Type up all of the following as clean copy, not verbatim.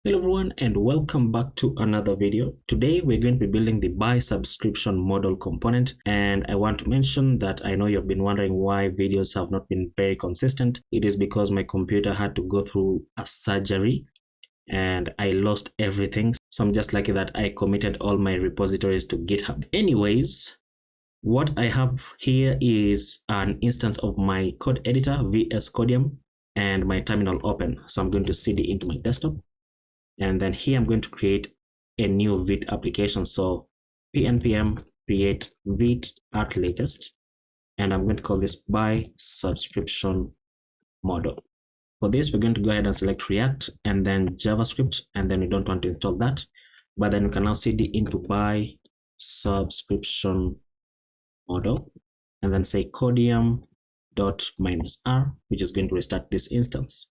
Hello everyone and welcome back to another video. Today we're going to be building the Buy Subscription Modal Component, and I want to mention that I know you've been wondering why videos have not been very consistent. It is because my computer had to go through a surgery and I lost everything. So I'm just lucky that I committed all my repositories to GitHub. Anyways, what I have here is an instance of my code editor, VS Codium, and my terminal open. So I'm going to cd into my desktop. And then here I'm going to create a new Vite application. So pnpm create Vite at latest, and I'm going to call this Buy Subscription Modal. For this, we're going to go ahead and select React and then JavaScript, and then we don't want to install that. But then we can now cd into Buy Subscription Modal, and then say codium -r, which is going to restart this instance.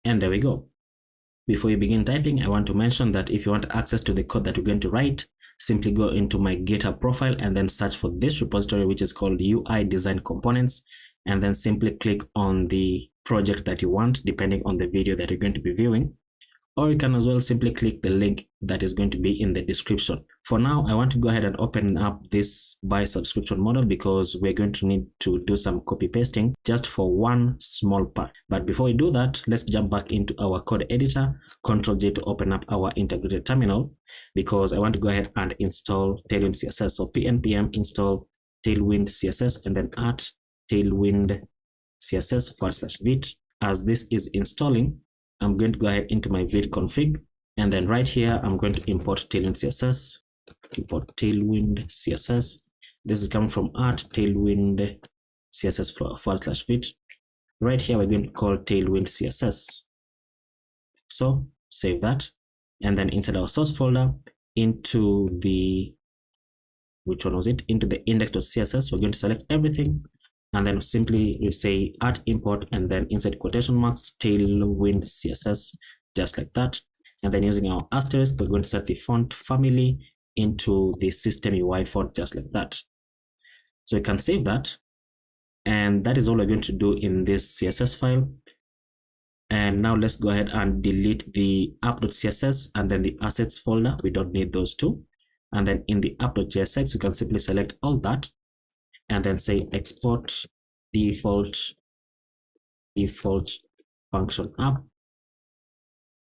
And there we go. Before you begin typing, I want to mention that if you want access to the code that you're going to write, simply go into my GitHub profile and then search for this repository, which is called UI Design Components, and then simply click on the project that you want, depending on the video that you're going to be viewing. Or you can as well simply click the link that is going to be in the description. For now, I want to go ahead and open up this Buy Subscription Model because we're going to need to do some copy pasting just for one small part. But before we do that, let's jump back into our code editor, Ctrl-J to open up our integrated terminal, because I want to go ahead and install Tailwind CSS. So pnpm install Tailwind CSS and then at Tailwind CSS /Vite. As this is installing, I'm going to go ahead into my Vite config, and then right here I'm going to import Tailwind CSS. Import Tailwind CSS. This is coming from at Tailwind CSS /Vite. Right here we're going to call Tailwind CSS. So save that, and then inside our source folder, into the into the index.css, we're going to select everything. And then simply you say at import and then inside quotation marks Tailwind CSS, just like that. And then using our asterisk, we're going to set the font family into the system UI font, just like that. So you can save that. And that is all we're going to do in this CSS file. And now let's go ahead and delete the app.css and then the assets folder. We don't need those two. And then in the app.jsx, we can simply select all that, and then say export default function app.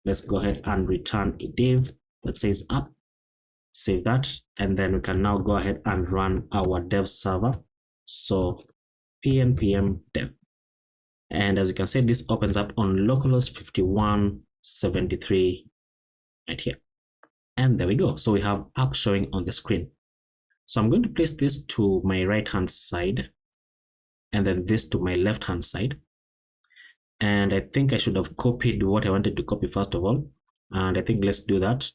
Let's go ahead and return a div that says app. Save that, and then we can now go ahead and run our dev server. So pnpm dev, and as you can see, this opens up on localhost 5173 right here. And there we go. So we have app showing on the screen. So I'm going to place this to my right hand side and then this to my left hand side. And I think I should have copied what I wanted to copy first of all. And I think let's do that.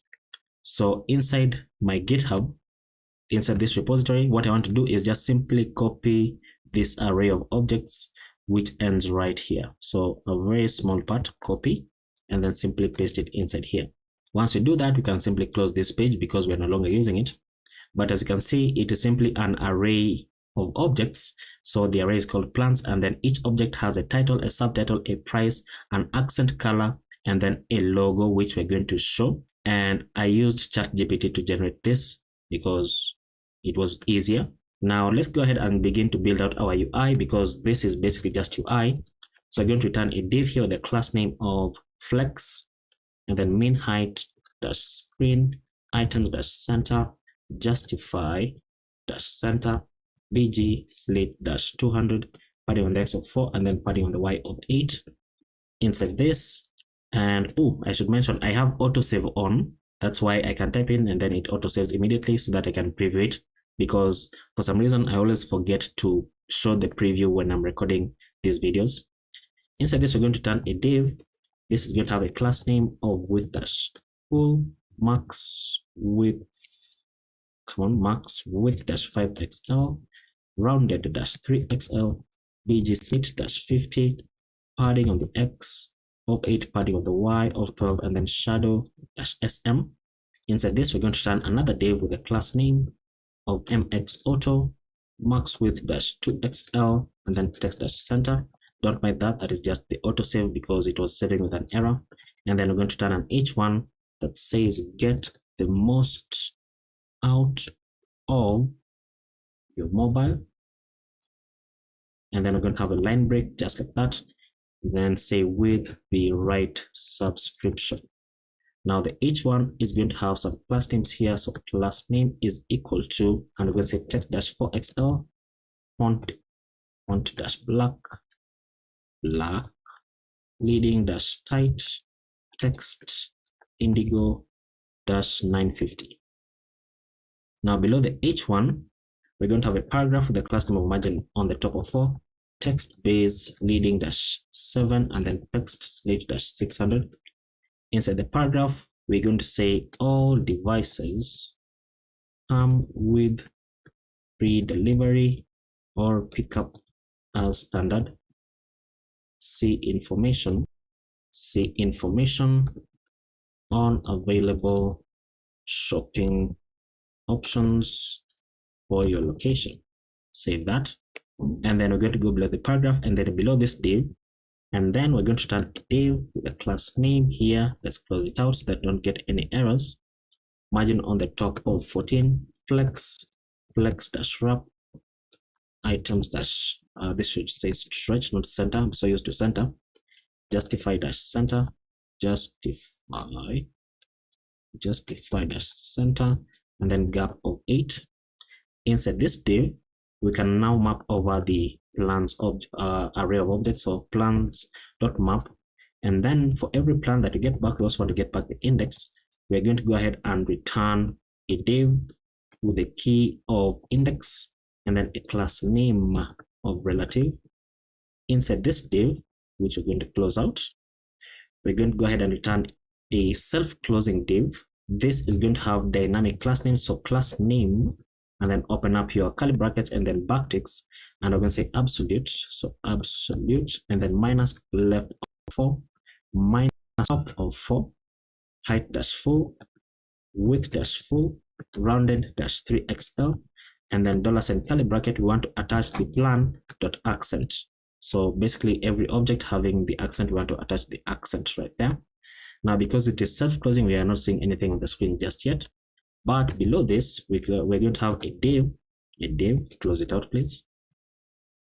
So inside my GitHub, inside this repository, what I want to do is just simply copy this array of objects, which ends right here. So a very small part, copy, and then simply paste it inside here. Once we do that, we can simply close this page because we're no longer using it. But as you can see, it is simply an array of objects. So the array is called plants, and then each object has a title, a subtitle, a price, an accent color, and then a logo, which we're going to show. And I used ChatGPT to generate this because it was easier. Now let's go ahead and begin to build out our UI, because this is basically just UI. So I'm going to return a div here with the class name of flex, and then min height -screen, item -center, justify -center, bg slit -200, padding on the x of 4, and then padding on the y of 8. Inside this, and I should mention I have autosave on. That's why I can type in and then it autosaves immediately so that I can preview it, because for some reason I always forget to show the preview when I'm recording these videos. Inside this, we're going to turn a div. This is going to have a class name of width-full, max width, max width -5xl, rounded -3xl, bg slit -50, padding on the x of 8, padding on the y of 12, and then shadow -sm. Inside this, we're going to turn another div with a class name of mx auto, max width -2xl, and then text -center. Don't mind that, that is just the autosave because it was saving with an error. And then we're going to turn an h1 that says get the most out of your mobile, and then we're going to have a line break just like that, then say with the right subscription. Now the H1 is going to have some class names here, so class name is equal to, and we're going to say text-4XL font dash black, leading dash tight, text indigo dash 950. Now below the H1, we're going to have a paragraph with the class name of margin on the top of 4, text base leading dash 7, and then text slate dash 600. Inside the paragraph, we're going to say all devices come with free delivery or pickup as standard. See information on available shopping options for your location. Save that, and then we're going to go below the paragraph, and then below this div, and then we're going to turn a div with the class name here. Let's close it out so that don't get any errors. Margin on the top of 14, flex dash wrap, items dash this should say stretch, not center. I'm so used to center. Justify dash center, justify dash center, and then gap of 8. Inside this div, we can now map over the plans of array of objects, so plans.map, and then for every plan that you get back, we also want to get back the index. We're going to go ahead and return a div with a key of index and then a class name of relative. Inside this div, which we're going to close out, we're going to go ahead and return a self-closing div. This is going to have dynamic class name, so class name, and then open up your curly brackets and then backticks, and we're going to say absolute, so absolute, and then minus left of 4, minus top of 4, height dash 4, width dash 4, rounded dash 3XL, and then $and curly bracket. We want to attach the plan.accent. So basically every object having the accent, we want to attach the accent right there. Now because it is self-closing, we are not seeing anything on the screen just yet. But below this, we're going to have a div, close it out please.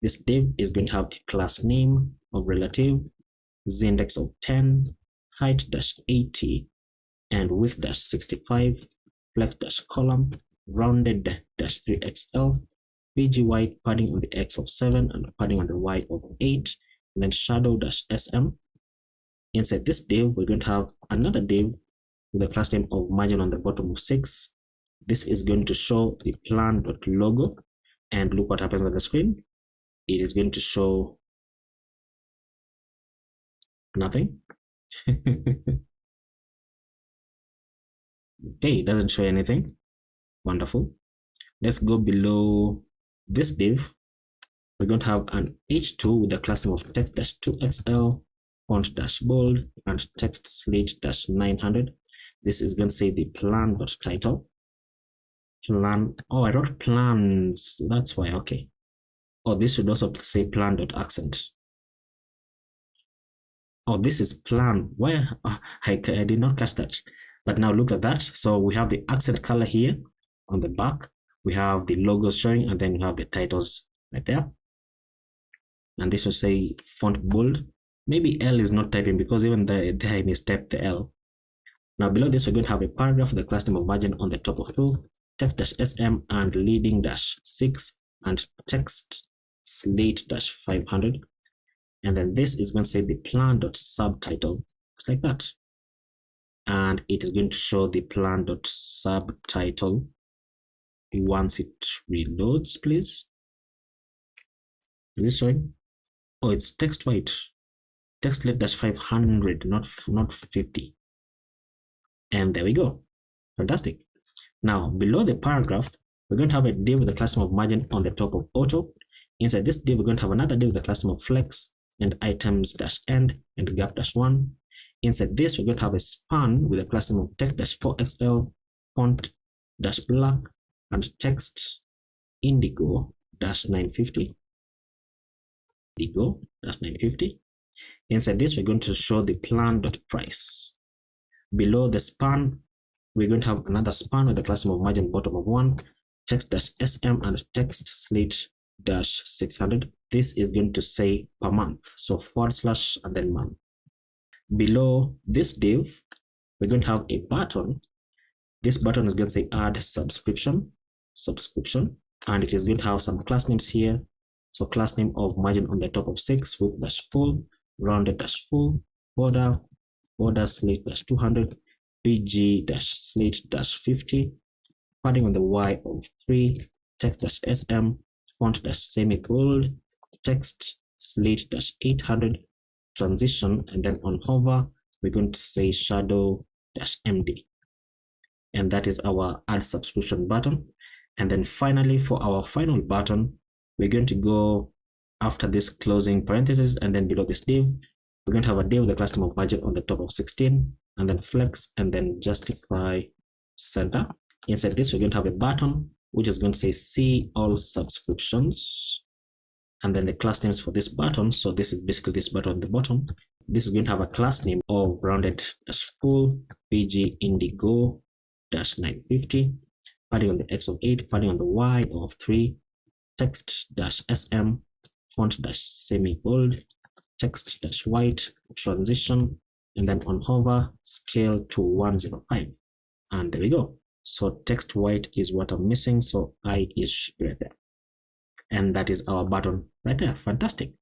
This div is going to have a class name of relative, z-index of 10, height dash 80, and width dash 65, flex dash column, rounded dash 3XL, PGY padding on the X of 7 and padding on the Y of 8, and then shadow dash SM. Inside this div, we're going to have another div with the class name of margin on the bottom of 6. This is going to show the plan.logo, and look what happens on the screen. It is going to show nothing. Okay, it doesn't show anything. Wonderful. Let's go below this div. We're going to have an H2 with the class name of text-2XL, font-bold, and text slate-900. This is going to say the plan.title. Plan. Oh, I wrote plans. That's why. Okay. Oh, this should also say plan.accent. Oh, this is plan. Why? I did not catch that. But now look at that. So we have the accent color here on the back. We have the logos showing, and then we have the titles right there. And this will say font bold. Maybe L is not typing because even there I mistyped the L. Now below this, we're going to have a paragraph with the class name of margin on the top of 2, text-SM and leading-6, and text slate-500. And then this is going to say the plan.subtitle, just like that. And it is going to show the plan.subtitle once it reloads, please. Is this showing? Oh, it's text white. Text slate-500, not 50. And there we go. Fantastic. Now, below the paragraph, we're going to have a div with the class name of margin on the top of auto. Inside this div, we're going to have another div with the class name of flex and items-end and gap-1. Inside this, we're going to have a span with the class name of text-4XL, font-black, and text indigo-950. Indigo-950. Inside this, we're going to show the plan.price. Below the span, we're going to have another span with a class name of margin bottom of 1, text-sm and text slate-600. This is going to say per month, so / and then month. Below this div, we're going to have a button. This button is going to say add subscription, and it is going to have some class names here. So class name of margin on the top of 6 with -full, rounded -full, border slate-200, pg-slate-50, padding on the y of 3, text-sm, font-semi-bold, text slate-800, transition, and then on hover, we're going to say shadow-md. And that is our add subscription button. And then finally, for our final button, we're going to go after this closing parenthesis, and then below this div, we're going to have a div with a class name of budget on the top of 16, and then flex, and then justify center. Inside this, we're going to have a button which is going to say see all subscriptions, and then the class names for this button. So this is basically this button at the bottom. This is going to have a class name of rounded-full, pg indigo -950, padding on the x of 8, padding on the y of 3, text-sm, font-semi-bold, text-white, transition, and then on hover, scale to 105. And there we go. So text white is what I'm missing, so I is right there. And that is our button right there. Fantastic.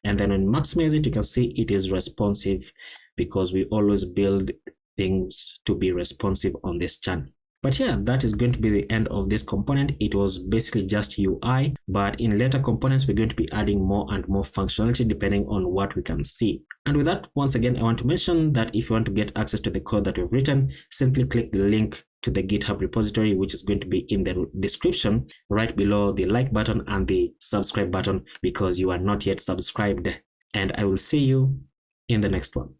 And then when you maximize it, you can see it is responsive, because we always build things to be responsive on this channel. But yeah, that is going to be the end of this component. It was basically just UI, but in later components, we're going to be adding more and more functionality depending on what we can see. And with that, once again, I want to mention that if you want to get access to the code that we've written, simply click the link to the GitHub repository, which is going to be in the description right below the like button and the subscribe button, because you are not yet subscribed. And I will see you in the next one.